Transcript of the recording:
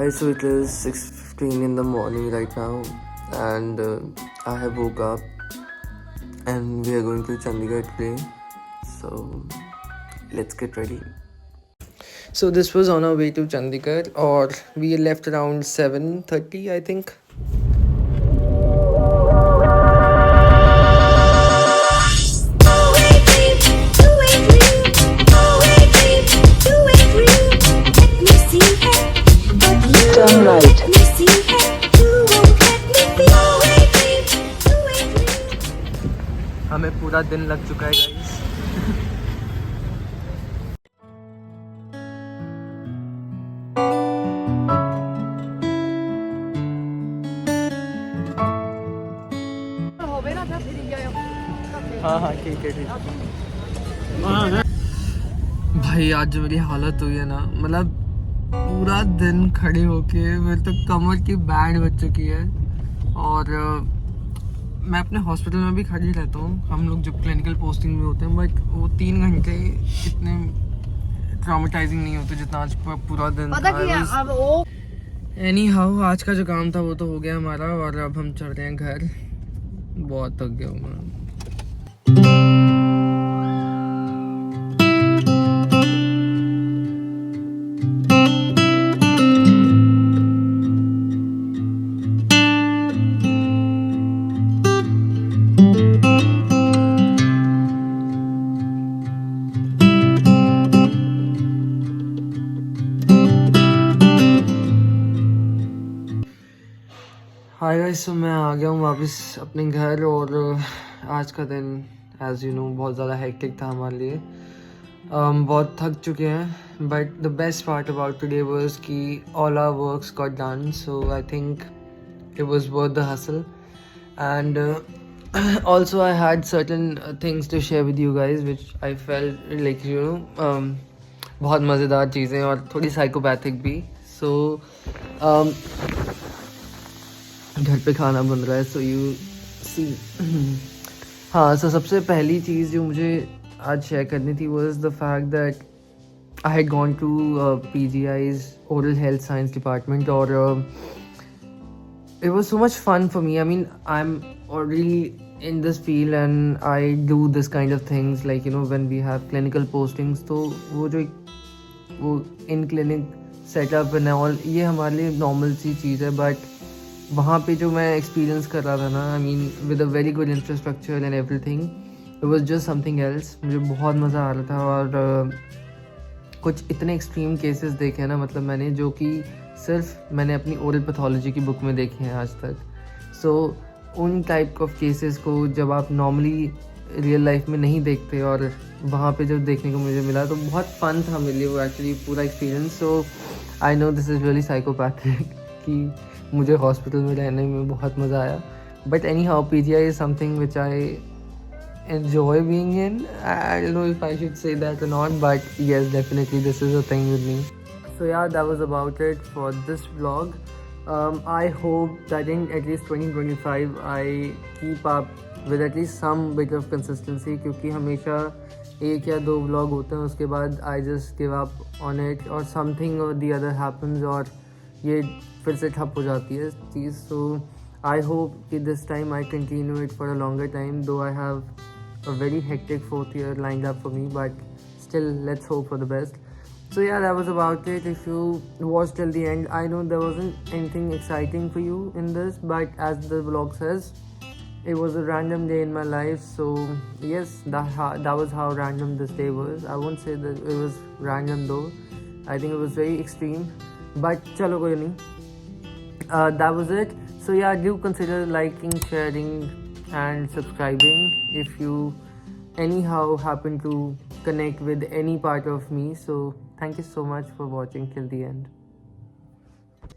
Hi, so it is 6:15 in the morning right now, and I have woke up, and we are going to Chandigarh today. So let's get ready. So this was on our way to Chandigarh, or we left around 7:30, I think. Turn right. हमें पूरा दिन लग चुका है guys. हाँ ठीक है भाई, आज जो मेरी हालत हुई है ना, मतलब पूरा दिन खड़े होके मेरे तो कमर की बैंड बज चुकी है. और मैं अपने हॉस्पिटल में भी खड़ी रहता हूँ. हम लोग जब क्लिनिकल पोस्टिंग में होते हैं, बट वो 3 घंटे इतने ट्रॉमेटाइजिंग नहीं होते जितना आज पूरा दिन था. एनी हाउ, आज का जो काम था वो तो हो गया हमारा, और अब हम चल रहे हैं घर. बहुत थक गया हूँ मैं. हाय गाइस, सो मैं आ गया हूँ वापस अपने घर. और आज का दिन एज यू नो बहुत ज़्यादा हेक्टिक था हमारे लिए. बहुत थक चुके हैं, but the best part about today was कि all our works got done. So I think it was worth the hustle. And also I had certain things to share with you guys which I felt like बहुत मज़ेदार चीज़ें और थोड़ी psychopathic भी. सो घर पे खाना बन रहा है, सो यू सी. हाँ, सो सबसे पहली चीज़ जो मुझे आज शेयर करनी थी was the fact that I had gone to PGI's oral health science department. और it was so much fun for me. I mean, I'm already in this field and I do this kind of things, like when we have clinical postings. तो वो in clinic setup and all, ये हमारे लिए normal सी चीज़ है. But वहाँ पे जो मैं एक्सपीरियंस कर रहा था ना, I mean with a very good infrastructure and everything, it was just something else. मुझे बहुत मज़ा आ रहा था. और कुछ इतने एक्सट्रीम केसेस देखे हैं ना, मतलब मैंने, जो कि सिर्फ मैंने अपनी ओरल पैथोलॉजी की बुक में देखे हैं आज तक. सो उन टाइप ऑफ केसेस को जब आप नॉर्मली रियल लाइफ में नहीं देखते, और वहाँ पे जब देखने को मुझे मिला तो बहुत फ़न था मेरे लिए वो एक्चुअली पूरा experience. So I know this is really psychopathic कि मुझे हॉस्पिटल में रहने में बहुत मज़ा आया. But any how, PGI is something which I enjoy being in. I don't know if I should say that or not, but yes, definitely this is a thing with me. So yeah, that was about it for this vlog. I hope that in at least 2025 I keep up with at least some bit of consistency, क्योंकि हमेशा 1 या 2 vlog होते हैं, उसके बाद I just give up on it, or something or the other happens, और ये फिर से ठप हो जाती है चीज़. So I hope कि this time I continue it for a longer time, though I have a very hectic 4th year lined up for me, but still let's hope for the best. So yeah, that was about it. If you watched till the end, I know there wasn't anything exciting for you in this, but as the vlog says, it was a random day in my life. So yes, that was how random this day was. I won't say that it was random though. I think it was very extreme, but chalo koi nahi. That was it. So yeah, do consider liking, sharing and subscribing if you anyhow happen to connect with any part of me. So thank you so much for watching till the end.